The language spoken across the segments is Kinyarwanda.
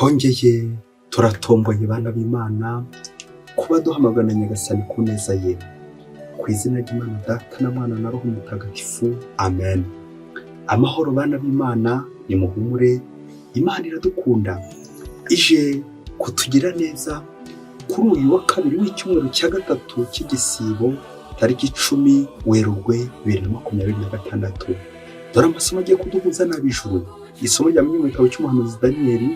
twongeye turatomboye bana b'Imana kuba duhamagana Nyagasani ku neza ye, ku izina ry'Imana Data na Mwana na Roho Mutagatifu, amen. Amahoro bana b'Imana, nimuhumure, Imana iradukunda, ije kutugira neza kuri uyu wa kabiri w'icyumweru cya gatatu cy'igisibo, tariki 10 Werurwe 2026. Dore amasomo agiye kuduhuza n'ab'ijuru. Isomo rya mu gitabo cy'umuhanuzi Daniyeli,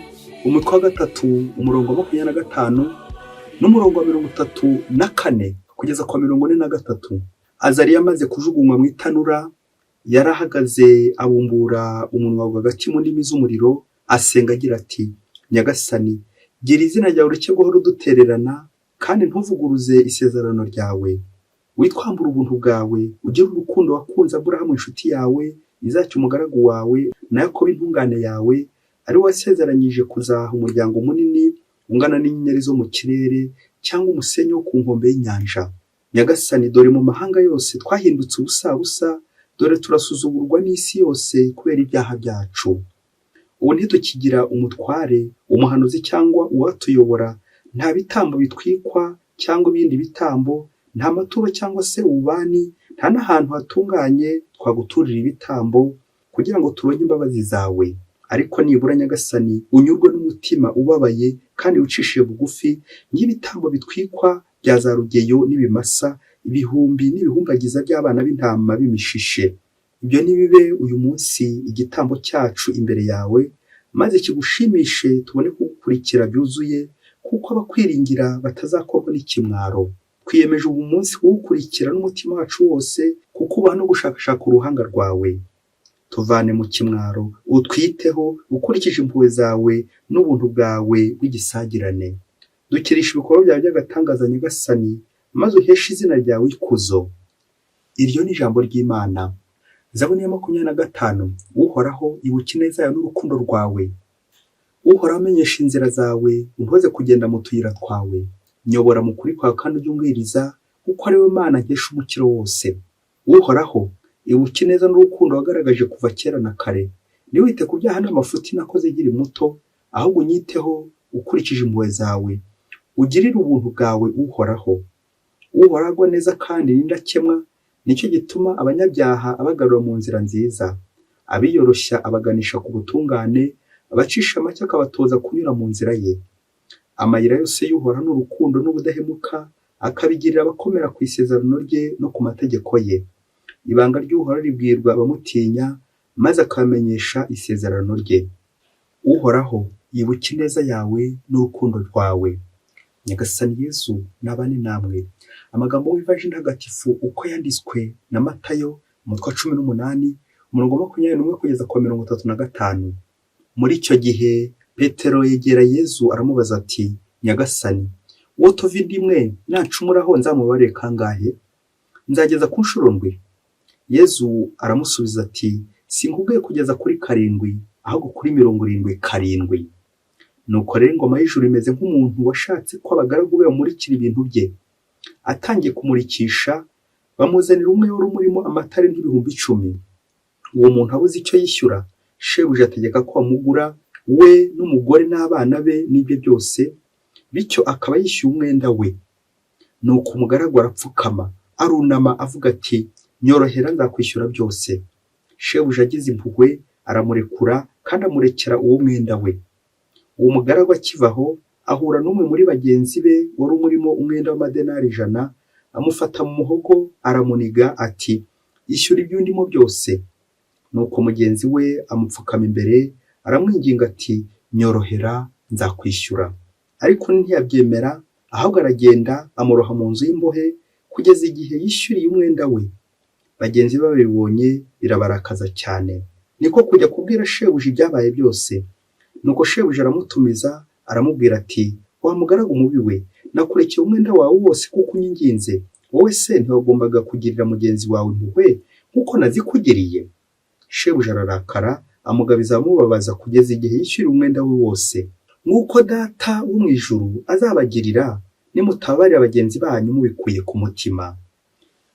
umutwe wa 3, umurongo wa 25 n'umurongo wa 34 kugeza kwa 43. Azariya amaze kujugunywa mu itanura, yarahagaze abumbura umunwa hagati mu ndimi z'umuriro, asenga agira ati: Nyagasani, gira izina ryawe rike guhora udutererana, kandi ntuvuguruze isezerano ryawe. Witwambura ubuntu bwawe, ugira urukundo wakunze Aburahamu inshuti yawe, Izaki umugaragu wawe, na Yakobo intungane yawe, ari wasezeranyije kuzaha umuryango munini ungana n'inyenyeri zo mu kirere cyangwa umusenyi wo ku nkombe y'inyanja. Nyagasani, dore mu mahanga yose twahindutse ubusa, dore turasuzugurwa n'isi yose kubera ibyaha byacu. Ubu ntitukigira umutware, umuhanuzi cyangwa uwatuyobora, nta bitambo bitwikwa cyangwa ibindi bitambo, nta maturo cyangwa se ububani, nta n'ahantu hatunganye twaguturira ibitambo kugira ngo turonke imbabazi zawe. Ariko nibura Nyagasani, unyurwe n'umutima ubabaye kandi ucishije bugufi, nk'ibitambo bitwikwa bya za rugeyo n'ibimasa, ibihumbi n'ibihumbagiza by'abana b'intama b'imishishe. Ibyo nibibe uyu munsi igitambo cyacu imbere yawe, maze kigushimishe tubone kugukurikira byuzuye, kuko abakwiringira batazakorwa n'ikimwaro. Twiyemeje ubu munsi kugukurikira n'umutima wacu wose, kuko ubaha no gushakashaka uruhanga rwawe. Tuvane mu kimwaro, utwiteho ukurikije impuhwe zawe n'ubuntu bwawe bw'igisagirane. Dukirisha ibikorwa byawe by'agatangaza Nyagasani, maze uheshe izina ryawe ikuzo. Iryo ni ijambo ry'Imana. Zaburi ya 25. Uhoraho, ibuka ineza yawe n'urukundo rwawe. Uhoraho, amenyesha inzira zawe, untoze kugenda mu tuyira twawe. Nyobora mu kuri kwawe kandi ujye umbwiriza, kuko ari we Mana nkesha umukiro wose. Uhoraho, ibuka ineza n'urukundo wagaragaje kuva kera na kare. Ntiwite ku byaha n'amafuti nakoze nkiri muto, ahubwo unyiteho ukurikije impuhwe zawe. Ugirire ubuntu bwawe Uhoraho. Uhoraho agwa neza kandi n'indakemwa, nicyo gituma abanyabyaha abagarura mu nzira nziza. Abiyoroshya abaganisha ku butungane, abacisha make akabatoza kunyura mu nzira ye. Amayira yose y'Uhoraho n'urukundo n'ubudahemuka, akabigirira abakomera ku isezerano rye no ku mategeko ye. Ibanga ry'Uhoraho ribwirwa abamutinya, maze akamenyesha isezerano rye. Uhoraho, yibuka ineza yawe n'urukundo rwawe. Nyagasani Yesu nabane namwe. Amagambo y'Ivanjili ntagatifu uko yanditswe na Matayo, umutwe wa 18, umurongo wa 21 kugeza kwa 35. Muri icyo gihe Petero yegera Yesu aramubaza ati: Nyagasani, uwo tuva inda imwe nacumuraho nzamubarire kangahe? Nzageza ku nshuro ndwi? Yesu aramusubiza ati: sinkubwiye kugeza kuri 7, ahubwo kuri 77. Nuko rero ingoma y'ijuru imeze nk'umuntu washatse ko abagaragu be bamurikira ibintu bye. Atangiye kumurikisha, bamuzanira umwe wari umurimo amatara nk'ibihumbi 10. Uwo muntu abuze icyo yishyura, shebuja ategeka ko amugura, we n'umugore n'abana be n'ibye byose, bityo akaba yishyuye umwenda we. Nuko umugaragu arapfukama, arunama avuga ati: nyorohera, nzakwishyura byose. Shebuja agize impuhwe aramurekura, kandi amurekera uwo mwenda we. Uwo mugaragu akivaho, ahura n'umwe muri bagenzi be wari umurimo umwenda w'amadenari 100, amufata mu muhogo aramuniga ati: ishyura ibyo ndimo byose. Nuko mugenzi we amupfukama imbere, aramwinginga ati: nyorohera, nzakwishyura. Ariko ntiyabyemera, ahubwo aragenda amuroha mu nzu y'imbohe kugeza igihe yishyuriye umwenda we. Bagenzi be babibonye birabarakaza cyane, niko kujya kubwira shebuja ibyabaye byose. Nuko shebuja aramutumiza, aramubwira ati: wa mugaragu mubi we, nakurekeye umwenda wawe wose kuko unyinginze. Wowe se ntiwagombaga kugirira mugenzi wawe impuhwe nk'uko nazikugiriye? Shebuja ararakara, amugabiza amubabaza kugeza igihe yishyuriye umwenda we wose. Nk'uko Data wo mu ijuru azabagirira, nimutabarira bagenzi banyu mubikuye ku mutima.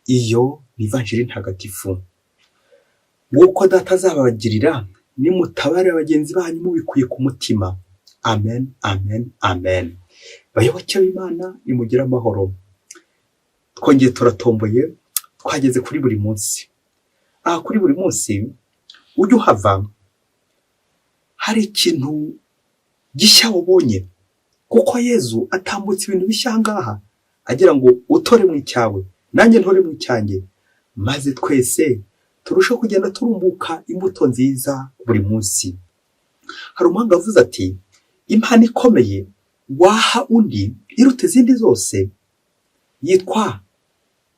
Iyo ni Ivanjili ntagatifu. Nk'uko Data azabagirira, nimutabarira bagenzi banyu mubikuye ku mutima. amen, amen, amen. Bayoboke b'Imana nimugire amahoro. Twongeye turatomboye, twageze kuri buri munsi. Kuri buri munsi ujya uhava hari ikintu gishya wabonye, kuko Yezu atambutse ibintu bishya ngaha agira ngo utore mu cyawe nanjye ntore mu cyanjye, maze twese turushaho kugenda turumbuka imbuto nziza buri munsi. Hari umuhanga avuze ati impano ikomeye waha undi iruta izindi zose yitwa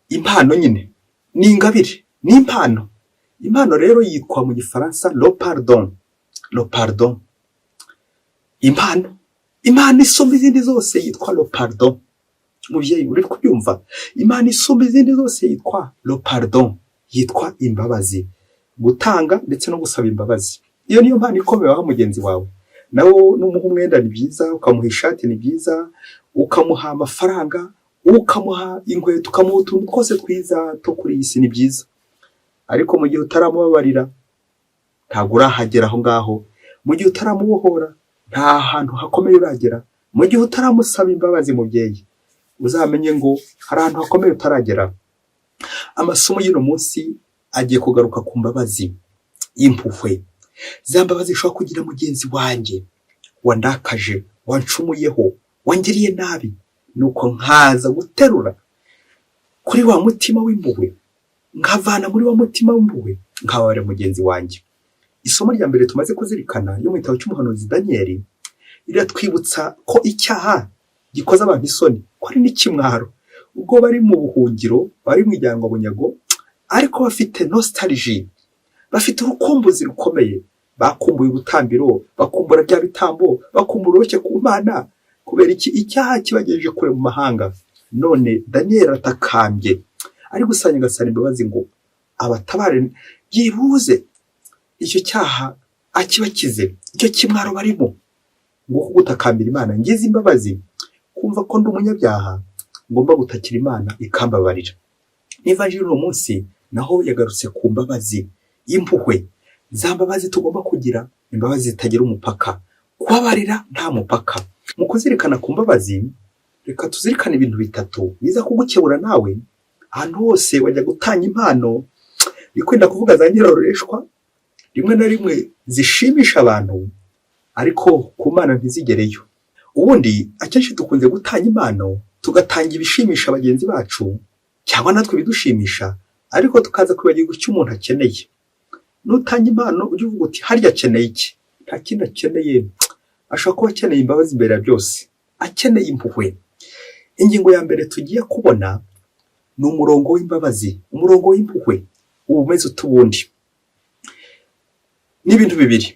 impano nyine, ni ingabire, ni impano. Impano rero yitwa mu gifaransa le pardon. Le pardon. Impano isumba izindi zose yitwa le pardon. Mubyeyi uri kubyumva? Impano isumba izindi zose yitwa le pardon, yitwa imbabazi, gutanga ndetse no gusaba imbabazi. Iyo niyo mpano ikomeye waha mugenzi wawe. Nawe numuha umwenda ni byiza, ukamuha ishati ni byiza, ukamuha amafaranga, ukamuha inkweto, ukamuha utuntu twose twiza two kuri iyi si ni byiza. Ariko mu gihe utaramubabarira ntabwo urahagera aho ngaho. Mu gihe utaramubohora nta hantu hakomeye uragera. Mu gihe utaramusaba imbabazi mubyeyi, uzamenye ngo hari ahantu hakomeye utaragera. Amasomo y'uno munsi agiye kugaruka ku mbabazi, impuhwe. Za mbabazi ushobora kugira mugenzi wanjye wandakaje, wancumuyeho, wangiriye nabi, nuko nkaza guterura kuri wa mutima w'impuhwe, nkavana muri wa mutima w'impuhwe nkababara mugenzi wanjye. Isomo rya mbere tumaze kuzirikana yo mu gitabo cy'umuhanuzi Daniel iratwibutsa ko icyaha gikoze abantu isoni, ko ari n'ikimwaro. Ubwo bari mu buhungiro, bari mu ijyanwa bunyago, ariko bafite nostalgie, bafite urukumbuzi rukomeye. Bakumbuye ubutambiro, bakumbura bya bitambo, bakumbura uruke ku Mana. Kubera iki? Icyaha kibagejeje kure mu mahanga. None Daniel atakambye, ari gusanya gasana imbabazi ngo abatabare byibuze icyo cyaha akibakize, icyo kimwaro barimo. Ngo gutakambira Imana ngize imbabazi, kumva ko ndi umunyabyaha, ngomba gutakira Imana ikambabarira. N'ivanjiri uno munsi naho yagarutse ku mbabazi, impuhwe. Za mbabazi tugomba kugira, imbabazi zitagira umupaka, kubabarira nta mupaka. Mu kuzirikana ku mbabazi, reka tuzirikane ibintu bitatu biza kugukebura nawe ahantu hose wajya gutanga impano. Bikwenda kuvuga za nyirarureshwa, rimwe na rimwe zishimisha abantu ariko ku Mana ntizigereyo. Ubundi akenshi dukunze gutanga impano, tugatanga ibishimisha bagenzi bacu cyangwa natwe bidushimisha, ariko tukaza kwibagirwa icyo umuntu akeneye. Nutanga impano ujye uvuga uti harya akeneye iki? Nta kindi akeneye. Ashobora kuba akeneye imbabazi imbere ya byose, akeneye impuhwe. Ingingo ya mbere tugiye kubona ni umurongo w'imbabazi, umurongo w'impuhwe umeze utubundi. N'ibintu bibiri.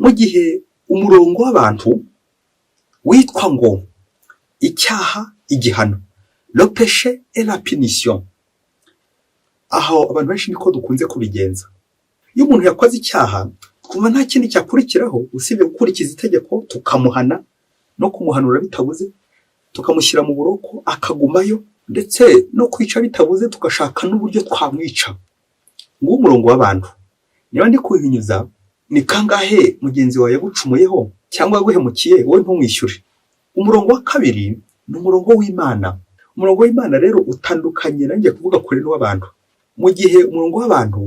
Mu gihe umurongo w'abantu witwa ngo icyaha, igihano, le péché et la punition, aho abantu benshi niko dukunze kubigenza. Iyo umuntu yakoze icyaha, kumva nta kindi cyakurikiraho usibye gukurikiza itegeko, tukamuhana no kumuhanura bitabuze, tukamushyira mu buroko akagumayo, ndetse no kwica bitabuze tugashaka n'uburyo twamwica. Ngo umurongo w'abantu. Niba ndi kubihinyuza, ni kangahe mugenzi wawe yagucumuyeho cyangwa yaguhemukiye wowe ntumwishyure? Umurongo wa kabiri ni umurongo w'Imana. Umurongo w'Imana rero utandukanye nanjye kuvuga kuri n'uw'abantu. Mu gihe umurongo w'abantu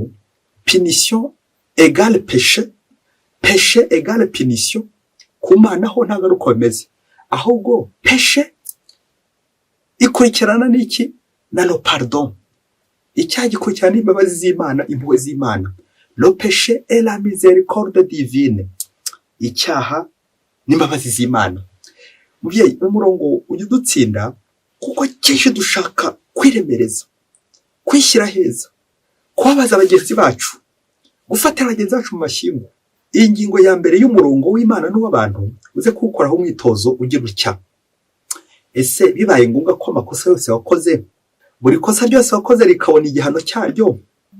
punition égale péché, péché égale punition, ku Mana ho ntabwo ari uko bimeze. Ahubwo péché ikurikirana n'iki? Na le pardon. Icyaha gikurikirana n'imbabazi z'Imana, impuhwe z'Imana. Le péché est la miséricorde divine. Icyaha n'imbabazi z'Imana. Mubyeyi, umurongo ujya udutsinda kuko kenshi dushaka kwiremereza, kwishyira heza, kubabaza bagenzi bacu, gufatira bagenzi bacu mu mashyingo. Iyi ngingo ya mbere y'umurongo w'Imana n'uw'abantu uze kuwukoraho umwitozo ugira utya. Ese bibaye ngombwa ko amakosa yose wakoze, buri kosa ryose wakoze rikabona igihano cyaryo,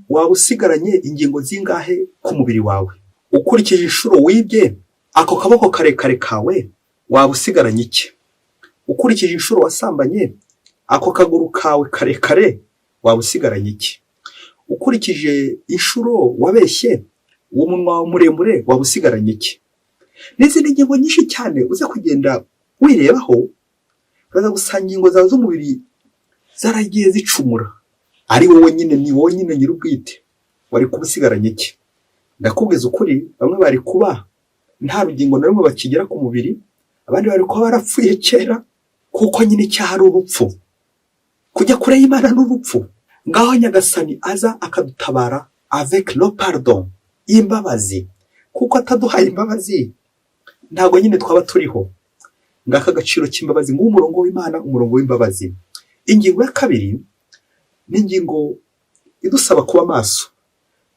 waba usigaranye ingingo zingahe ku mubiri wawe? Ukurikije inshuro wibye ako kaboko karekare kawe, waba usigaranye iki? Ukurikije inshuro wasambanye ako kaguru kawe karekare, waba usigaranye iki? Ukurikije inshuro wabeshye uwo munwa muremure, waba usigaranye iki? n'izindi ngingo nyinshi cyane uze kugenda wirebaho, uraza gusanga ingingo zawe z'umubiri zaragiye zicumura. Ari wowe nyine, ni wowe nyine nyir'ubwite, wari kuba usigaranye iki? Ndakubwiza ukuri, bamwe bari kuba nta rugingo na rumwe bakigera ku mubiri, abandi bari kuba barapfuye kera, kuko nyine icyaha ari urupfu. Kujya kure y'Imana n'urupfu. Ngaho Nyagasani aza akadutabara avec le pardon, imbabazi, kuko ataduhaye imbabazi ntabwo nyine twaba turiho. Ngaka agaciro cy'imbabazi, ngo umurongo w'Imana, umurongo w'imbabazi. Ingingo ya kabiri ni ingingo idusaba kuba maso,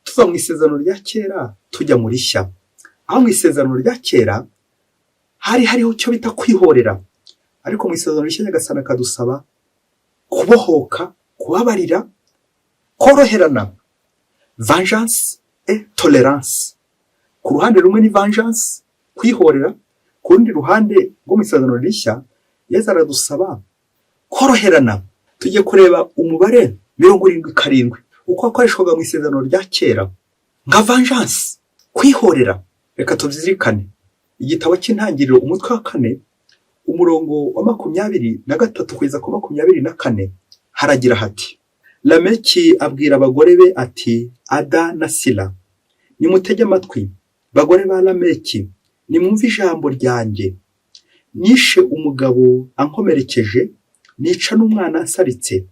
tuva mu isezerano rya kera tujya mu rishya. Aho mu isezerano rya kera hariho icyo bita kwihorera, ariko mu isezerano rishya Nyagasani akadusaba kubohoka, kubabarira, koroherana, vengeance et tolérance. Ku ruhande rumwe ni vengeance, kwihorera, ku rundi ruhande rwo mu isezerano rishya Yesu aradusaba koroherana. Tujye kureba umubare 77 uko akoreshwaga mu isezerano rya kera nka vengeance, kwihorera. Reka tubyirikane igitabo cy'Intangiriro umutwe wa 4 umurongo wa 23 kugeza ku 24 haragira hati: Lameki abwira abagore be ati, Ada na Sila, nimutege amatwi bagore ba Lameki, nimwumve ijambo ryanjye. Nishe umugabo ankomerekeje, nica n'umwana ansaritse.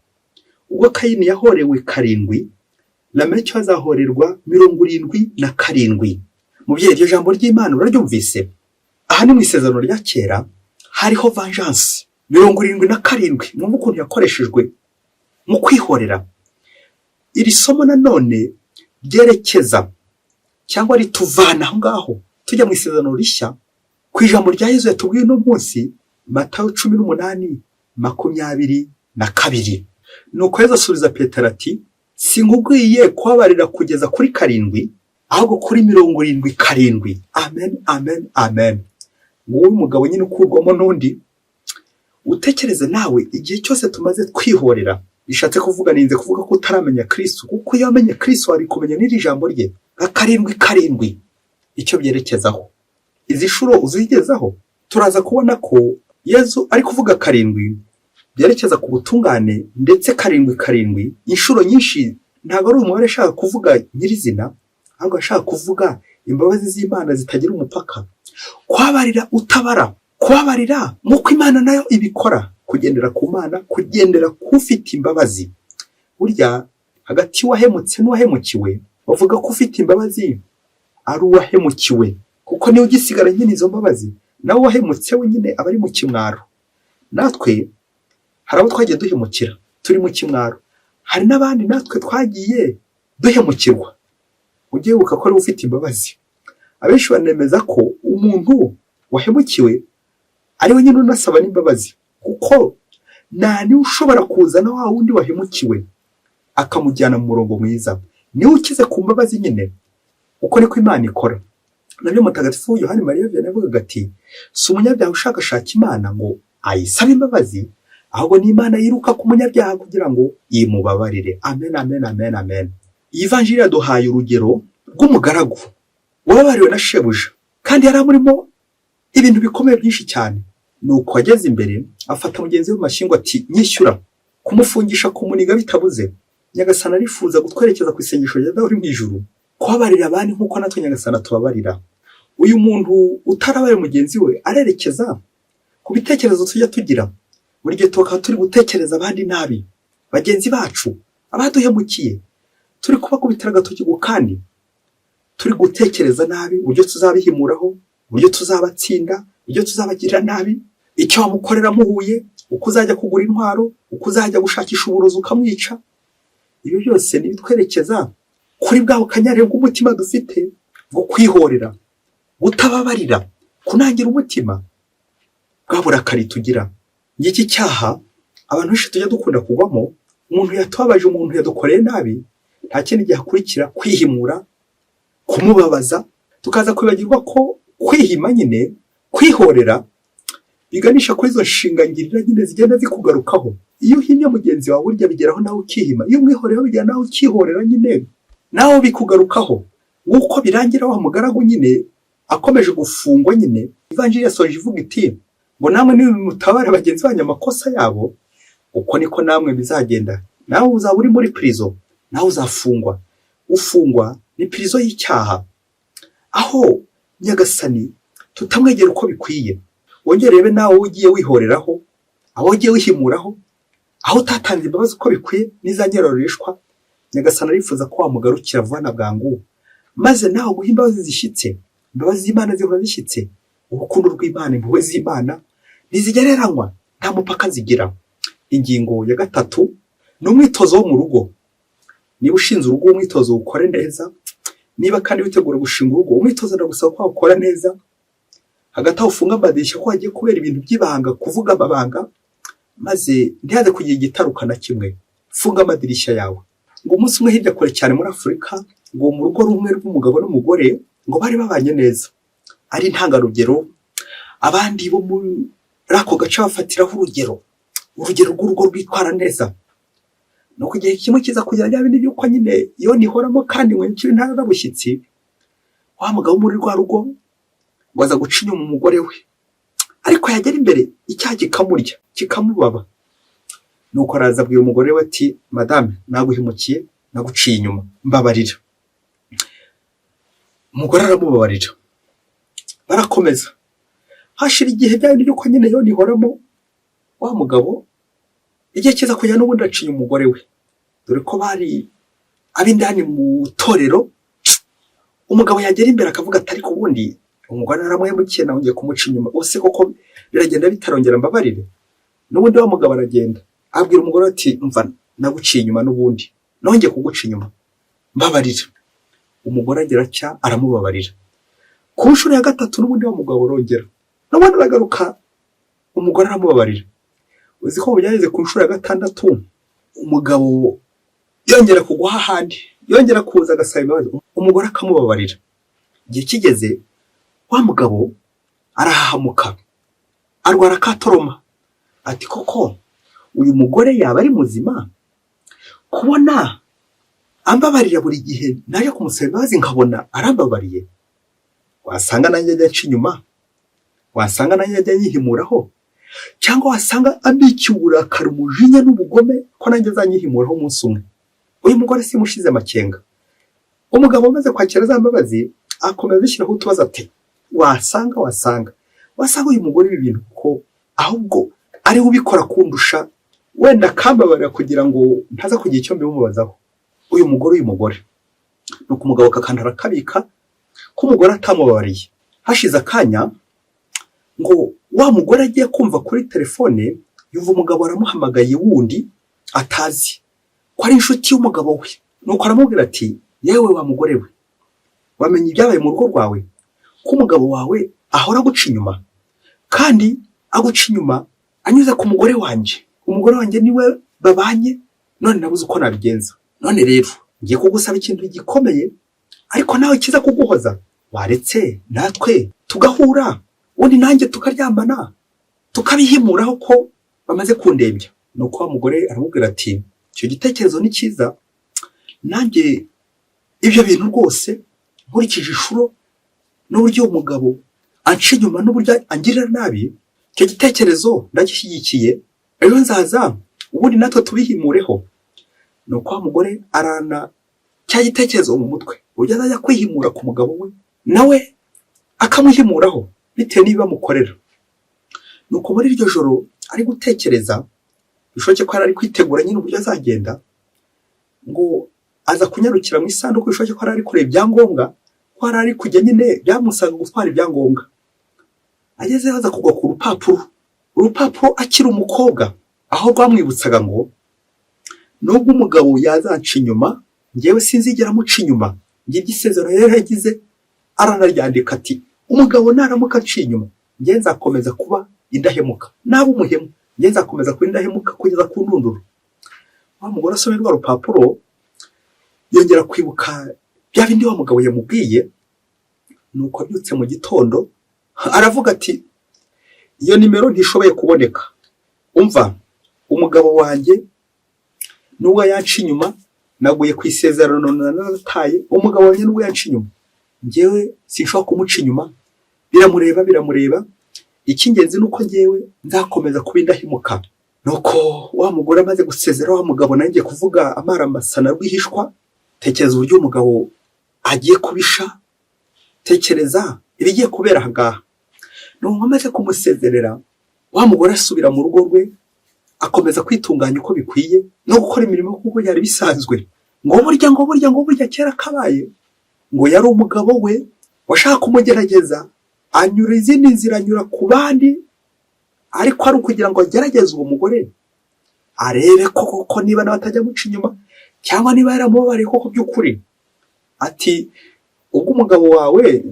Ubwo Kayini yahorewe 7, Lameki azahorerwa 77. Mubyeyi, iryo jambo ry'Imana uraryumvise? Aha ni mu isezerano rya kera hariho vengeance 77. Mwumva ukuntu yakoreshejwe mu kwihorera. Iri somo nanone ryerekeza cyangwa rituvana aho ngaho tujya mu isezerano rishya ku ijambo rya Yesu yatubwiye no munsi, Matayo 18:22. Nuko Yesu asubiza Petero ati, sinkubwiye kubabarira kugeza kuri 7, ahubwo kuri 77. Amen, amen, amen. Wowe umugabo nyine ukurwamo n'undi, utekereze nawe igihe cyose tumaze twihorera, bishatse kuvuga ninze kuvuga ko utaramenya Kristo, kuko iyo wamenye Kristo wari kumenya n'iri jambo rye nka 7 icyo byerekezaho. Izi shuro uzigezaho, turaza kubona ko Yesu ari kuvuga 7 byerekeza ku butungane, ndetse 7 inshuro nyinshi ntabwo ari umubare ashaka kuvuga nyirizina, ahubwo ashaka kuvuga imbabazi z'Imana zitagira umupaka. Kwabarira utabara, kwabarira nk'uko Imana nayo ibikora, kugendera ku Mana, kugendera kufite imbabazi. Burya hagati wahemutse n'uwahemukiwe bavuga ko ufite imbabazi ari uwahemukiwe, kuko niwe ugisigara nyine izo mbabazi, nawe wahemutse wenyine aba ari mu kimwaro. Natwe hari abo twagiye duhemukira turi mu kimwaro, hari n'abandi natwe twagiye duhemukirwa. Ugiye wibuka ko ari ufite imbabazi. Abenshi banemeza ko umuntu wahemukiwe ari we nyine unasaba n'imbabazi, kuko nta niwe ushobora kuzana wa wundi wahemukiwe akamujyana mu murongo mwiza. Niwe ukize ku mbabazi nyine. Uko niko Imana ikora. Nabyo Mutagatifu Yohani Mariya Vianney avuga ati, si umunyabyaha ushakashaka Imana ngo ayisabe imbabazi, ahubwo ni Imana yiruka ku munyabyaha kugira ngo imubabarire. Amen, amen, amen, amen. Iyi Evanjiri yaduhaye urugero rw'umugaragu wababariwe na shebuja, kandi yari amurimo ibintu bikomeye byinshi cyane. Nuko ageze imbere afata mugenzi we mu mashyingo ati, nyishyura. Kumufungisha kumuniga bitabuze. Nyagasani arifuza gutwerekeza ku isengesho rya Dawudi mu ijuru, kubabarira abandi nk'uko natwe Nyagasani tubabarira. Uyu muntu utarabaye mugenzi we arerekeza ku bitekerezo tujya tugira. Buri gihe tukaba turi gutekereza abandi nabi, bagenzi bacu abaduhemukiye, turi kubakubitira agatoki kandi turi gutekereza nabi uburyo tuzabihimuraho, uburyo tuzabatsinda, uburyo tuzabagirira nabi, icyo wamukorera muhuye, uko uzajya kugura intwaro, uko uzajya gushakisha uburozi ukamwica. Ibyo byose ni bitwerekeza kuri bwa kanyarire bw'umutima dufite bwo kwihorera, gutababarira, kunangira umutima, bwa burakari tugira. Iki cyaha abantu benshi tujya dukunda kugwamo. Umuntu yatubabaje, umuntu yadukoreye nabi, nta kindi gihakurikira kwihimura, kumubabaza, tukaza kwibagirwa ko kwihima nyine, kwihorera biganisha kuri izo nshingangirira nyine zigenda zikugarukaho. Iyo uhimye mugenzi wawe burya bigeraho nawe ukihima, iyo umwihoreyeho bigera nawe ukihorera nyine nawe bikugarukaho. Nk'uko birangira wa mugaragu nyine akomeje gufungwa nyine, ivanjiri yasoje ivuga iti ngo namwe nimutabara bagenzi banyu amakosa yabo, uko niko namwe bizagenda. Nawe uzaba uri muri prison, nawe uzafungwa. Ufungwa ni prison y'icyaha, aho Nyagasani tutamwegera uko bikwiye. Wongere rebe nawe ugiye wihoreraho, aho ugiye wihimuraho, aho utatanze imbabazi uko bikwiye n'izangerorishwa. Nyagasani arifuza ko wamugarukira vuba na bwangu, maze nawe guha imbabazi zishyitse. Imbabazi z'Imana zihora zishyitse. Urukundo rw'Imana, impuhwe z'Imana ntizigereranywa, nta mupaka zigira. Ingingo ya 3 ni umwitozo wo mu rugo. Niba ushinze urugo, umwitozo ukore neza. Niba kandi witegura gushinga urugo, umwitozo ndagusaba ko ukora neza. Hagati aho ufunga amadirishya ko hagiye kubera ibintu by'ibanga, kuvuga amabanga, maze ntihaze kugira igitaruka na kimwe. Funga amadirishya yawe. Ngo umunsi umwe hirya kure cyane muri Afurika, ngo mu rugo rumwe rw'umugabo n'umugore ngo bari babanye neza, ari intangarugero. Abandi bo muri ako gace bafatiraho urugero rw'urugo rwitwara neza. No kugihe kimwe kiza kugira bya bindi by'uko nyine iyo nihoramo kandi ngo nicyo ntara bushyitsi, wa mugabo muri rwa rugo waza guca inyuma umugore we, ariko yagera imbere icyaha kikamurya kikamubaba. Nuko araza abwira umugore we ati madame, naguhemukiye, naguciye inyuma, mbabarira. Umugore aramubabarira, barakomeza. Hashira igihe bya bindi by'uko nyine iyo nihoramo, wa mugabo igihe kiza kujya n'ubundi aciye umugore we, dore ko bari abindani mu torero. Umugabo yagera imbere akavuga ati ariko ubundi umugore aramuhemukiye, nawe ngiye kumuca inyuma, ose koko biragenda bitarongera mbabarire. N'ubundi wa mugabo aragenda abwira umugore ati mva, naguciye inyuma n'ubundi nongeye kuguca inyuma, mbabarira. Umugore agira cya aramubabarira. Ku nshuro ya 3 n'ubundi wa mugabo arongera, n'ubundi aragaruka, umugore aramubabarira. Uzi ko byageze ku nshuro ya 6 umugabo yongera kugwa hahandi, yongera kuza agasaba imbabazi, umugore akamubabarira. Igihe kigeze, wa mugabo arahahamuka, arwara katoroma, ati koko uyu mugore yaba ari muzima, kubona ambabarira buri gihe naje kumusaba imbabazi nkabona arambabariye. Wasanga nanjye ajya nca inyuma, wasanga nanjye ajya yihimuraho, cyangwa wasanga ambikiye uburakari, umujinya n'ubugome ko nanjye azanyihimuraho umunsi umwe. Uyu mugore simushize amakenga. Umugabo amaze kwakira za mbabazi akomeza bishyiraho utubazo ati wasanga uyu mugore ibi bintu ko ahubwo ari ubikora kundusha, wenda kambabarira kugira ngo ntaza kugira icyo mbimubazaho. Uyu mugore nuko umugabo kakandara kabika ko umugore atamubabariye. Hashize akanya ngo wa mugore agiye kumva kuri telefone, yumva umugabo aramuhamagaye wundi atazi ko ari inshuti y'umugabo we. Nuko aramubwira ati yewe wa mugore we, wamenye ibyabaye mu rugo rwawe, ko umugabo wawe ahora guca inyuma, kandi aguca inyuma anyuze ku mugore wanjye. Umugore wanjye niwe babanye, none nabuze uko nabigenza. None rero ngiye kugusaba ikintu gikomeye, ariko nawe kiza kuguhoza. Waretse natwe tugahura, undi nanjye tukaryamana, tukabihimuraho ko bamaze kundembya. Nuko wa mugore aramubwira ati icyo gitekerezo ni cyiza, nanjye ibyo bintu rwose nkurikije ishuro n'uburyo umugabo anca inyuma n'uburyo angirira nabi, icyo gitekerezo ndagishyigikiye, ejo nzaza ubundi natwe tubihimureho. Nuko wa mugore arana cya gitekerezo mu mutwe, uburyo azajya kwihimura ku mugabo we, nawe akamuhimuraho bitewe n'ibiba mukorera. Nuko muri iryo joro ari gutekereza, bishoboke ko ari kwitegura nyine uburyo azagenda, ngo aza kunyarukira mu isanduku. Bishoboke ko ari kureba ibyangombwa, ko ari kujya nyine byamusaga gutwara ibyangombwa. Ageze aza kugwa ku urupapuro akiri umukobwa, aho rwamwibutsaga ngo nubwo umugabo yazanca inyuma, ngewe sinzigera muca inyuma. Ngiye igisezerano yari yagize, aranaryandika ati umugabo naramuka aciye inyuma, ngewe nzakomeza kuba indahemuka, naba umuhemu ngewe nzakomeza kuba indahemuka kugeza ku ndunduro. Wa mugore asomye rwa rupapuro, yongera kwibuka bya bindi wa mugabo yamubwiye. Nuko abyutse mu gitondo aravuga ati iyo nimero ntishoboye kuboneka. Umva, umugabo wanjye nubwo yanca inyuma, naguye ku isezerano narataye. Umugabo wanjye nubwo yanca inyuma, njyewe sinshobora kumuca inyuma, biramureba, icy'ingenzi nuko njyewe nzakomeza kuba indahemuka. Nuko wa mugore amaze gusezera wa mugabo nanjye kuvuga amaramasana rwihishwa, tekereza uburyo umugabo agiye kubisha, tekereza ibigiye kubera ahangaha. Nuko amaze kumusezerera wa mugore asubira mu rugo rwe, akomeza kwitunganya uko bikwiye no gukora imirimo kuko yari bisanzwe. Ngo burya kera kabaye, ngo yari umugabo we washaka kumugerageza, anyura izindi nzira, anyura ku bandi, ariko ari ukugira ngo agerageze uwo mugore arebe koko niba nawe atajya guca inyuma cyangwa niba yaramubabariye koko by'ukuri. Ati ubwo umugabo wawe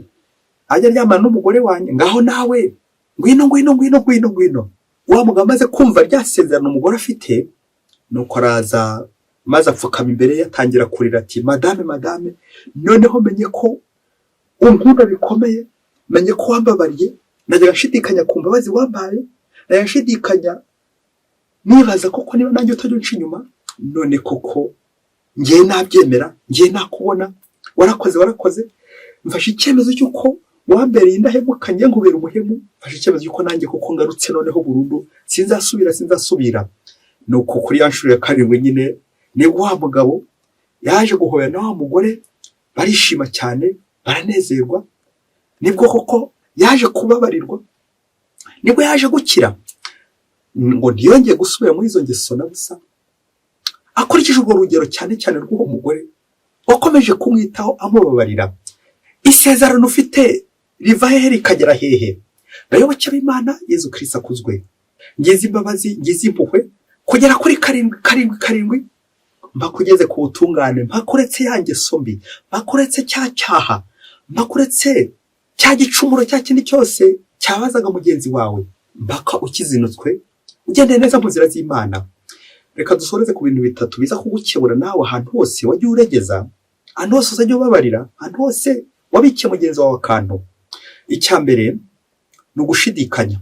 ajya aryamana n'umugore wanjye, ngaho nawe ngwino. Wa mugabo amaze kumva ryasezerano umugore afite, nuko araza maze apfukama imbere ye atangira kurira ati madame, noneho menye ko unkunda bikomeye, menye ko wambabariye, najyaga nshidikanya ku mbabazi wampaye, najyaga nshidikanya nibaza koko niba nanjye utajya unca inyuma, none koko ngiye nabyemera, ngiye nakubona, warakoze, mfashe icyemezo cy'uko wambereye indahemuka, njye nkubera umuhemu, mfashe icyemezo cy'uko nanjye koko ngarutse noneho burundu, sinzasubira. Nuko kuri ya nshuro ya karindwi nyine nibwo wa mugabo yaje guhobera na wa mugore, barishima cyane, baranezerwa, nibwo koko yaje kubabarirwa, nibwo yaje gukira, ngo ntiyongeye gusubira muri izo ngeso na busa. Akurikije urwo rugero cyane rw'uwo mugore wakomeje kumwitaho amubabarira. Isezerano ufite riva hehe rikagera hehe? Bayoboke b'Imana, Yezu Kristo akuzwe. Ngize imbabazi, ngize impuhwe, kugera kuri karindwi, mbakugeze ku butungane, mbakuretse ya ngeso mbi, mbakuretse cya cyaha, mbakuretse cya gicumuro cya kindi cyose cyabazaga mugenzi wawe, mbaka ukizinutswe, ugendeye neza mu nzira z'Imana. Reka dusoreze ku bintu bitatu biza kugukebura nawe ahantu hose wagiye uregeza, ahantu hose uzajya ubabarira, ahantu hose wabikiye mugenzi wawe akantu. Icya mbere ni ugushidikanya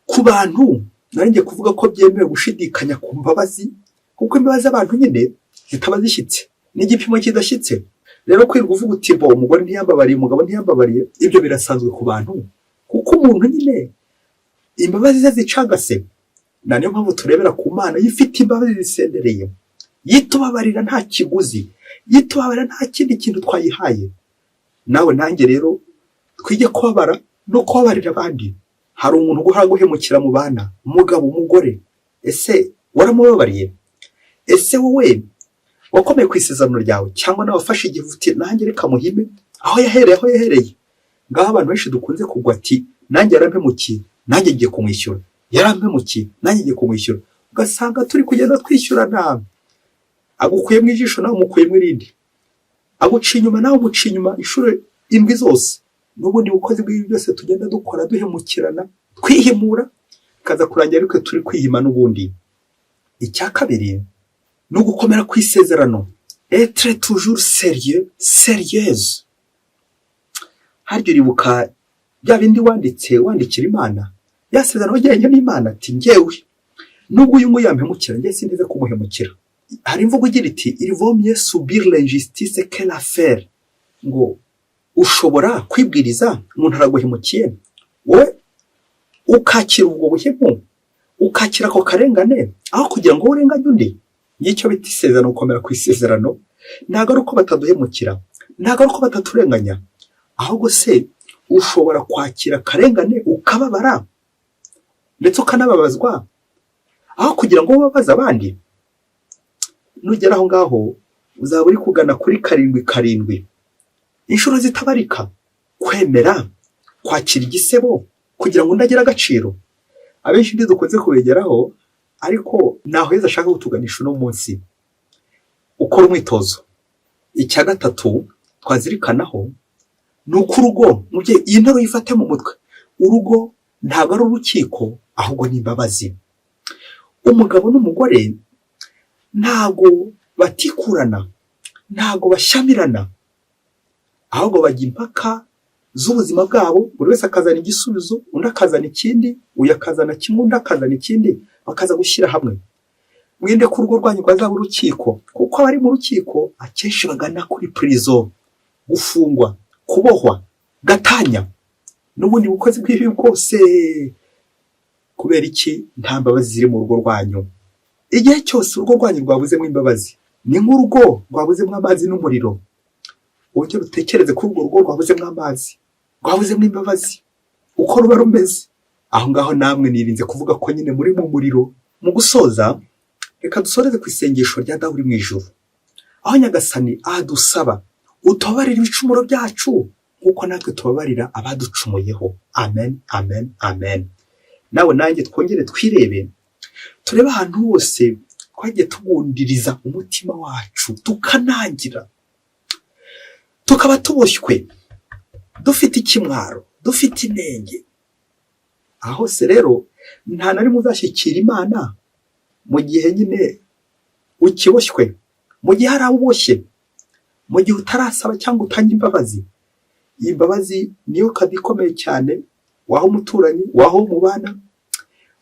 ku bantu. Narinjye kuvuga ko byemewe gushidikanya ku mbabazi, kuko imbabazi abantu nyine zitaba zishyitse, n'igipimo kidashyitse. Rero kwirirwa uvuga uti bo umugore ntiyambabariye, umugabo ntiyambabariye, ibyo birasanzwe ku bantu, kuko umuntu nyine imbabazi ze zicagase. Na niyo mpamvu turebera ku Mana yifite imbabazi zisendereye, yitubabarira nta kiguzi, yitubabarira nta kindi kintu twayihaye. Nawe nanjye rero twige kubabara no kubabarira abandi. Hari umuntu guhora guhemukira mu bana, umugabo, umugore, ese waramubabariye? Ese wowe wakomeye ku isezerano ryawe, cyangwa nawe wafashe igihe uti nanjye reka muhime aho yahereye? Ngaho abantu benshi dukunze kugwa ati nanjye yarampemukiye, nanjye ngiye kumwishyura, yarampemukiye, nanjye ngiye kumwishyura. Ugasanga turi kugenda twishyurana, agukuye mu ijisho nawe umukuye mu irindi, aguciye inyuma nawe umuciye inyuma inshuro 7 zose. N'ubundi bukozi bw'ibi byose tugenda dukora duhemukirana, twihimura, kaza kurangira ariko turi kwihima n'ubundi. Icya kabiri ni ugukomera ku isezerano, être toujours sérieuse. Haryo uribuka bya bindi wandikira Imana, yasezerano ujyanye n'Imana ati njyewe nubwo uyu nguyu yampemukira, njye sindize kumuhemukira. Hari imvugo igira iti il vaut mieux subir l'injustice que la faire. Ngo ushobora kwibwiriza umuntu araguhemukiye, wowe ukakira ubwo buhemu, ukakira ako karengane, aho kugira ngo urenganye undi. Ngicyo bita isezerano, gukomera ku isezerano. Ntabwo ari uko bataduhemukira, ntabwo ari uko bataturenganya, ahubwo se ushobora kwakira akarengane ukababara ndetse ukanababazwa, aho kugira ngo ubabaze abandi. Nugera aho ngaho uzaba uri kugana kuri 7 inshuro zitabarika, kwemera kwakira igisebo kugira ngo ndagira agaciro. Abenshi dukunze kubegeraho, ariko naho Yesu ashaka kutuganisha uno munsi, ukora umwitozo. Icya gatatu twazirikanaho ni uko urugo, mubye iyi ntero yifate mu mutwe, urugo ntabwo ari urukiko, ahubwo ni imbabazi. Umugabo n'umugore ntabwo batikurana, ntabwo bashyamirana, ahubwo bajya impaka z'ubuzima bwabo, buri wese akazana igisubizo, undi akazana ikindi, uyu akazana kimwe, undi akazana ikindi, bakaza gushyira hamwe. Mwende ku rugo rwanyu rwazaba urukiko, kuko abari mu rukiko akenshi bagana kuri prison, gufungwa, kubohwa gatanya n'ubundi bukozi bw'ibi bwose. Kubera iki? Nta mbabazi ziri mu rugo rwanyu. Igihe cyose urugo rwanyu rwabuzemo imbabazi ni nk'urugo rwabuzemo amazi n'umuriro. Wongere utekereze ko urwo rugo rwabuzemo amazi, rwabuzemo imbabazi, uko ruba rumeze. Aho ngaho namwe nirinze kuvuga ko nyine muri mu muriro. Mu gusoza, reka dusoreze ku isengesho rya Dawe uri mu ijuru, aho Nyagasani adusaba utubabarire ibicumuro byacu nk'uko natwe tubabarira abaducumuyeho. Amen, amen, amen. Nawe nanjye twongere twirebe, turebe ahantu hose twagiye tugundiriza umutima wacu, tukanangira, tukaba tuboshywe, dufite ikimwaro, dufite inenge. Aho hose rero nta na rimwe uzashyikira Imana mu gihe nyine ukiboshywe, mu gihe hari abo uboshye, mu gihe utarasaba cyangwa utanga imbabazi. Iyi mbabazi niyo kadi ikomeye cyane waho umuturanyi, waho mubana,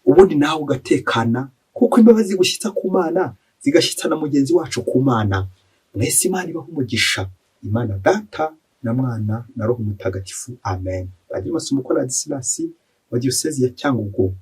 ubundi nawe ugatekana, kuko imbabazi gushyitsa ku Mana zigashyitsa na mugenzi wacu ku Mana. Mwese Imana ibaha umugisha, Imana Data na Mwana na Roho Mutagatifu. Amen. Padiri Masomo Ladislas wa Diyosezi ya Cyangugu.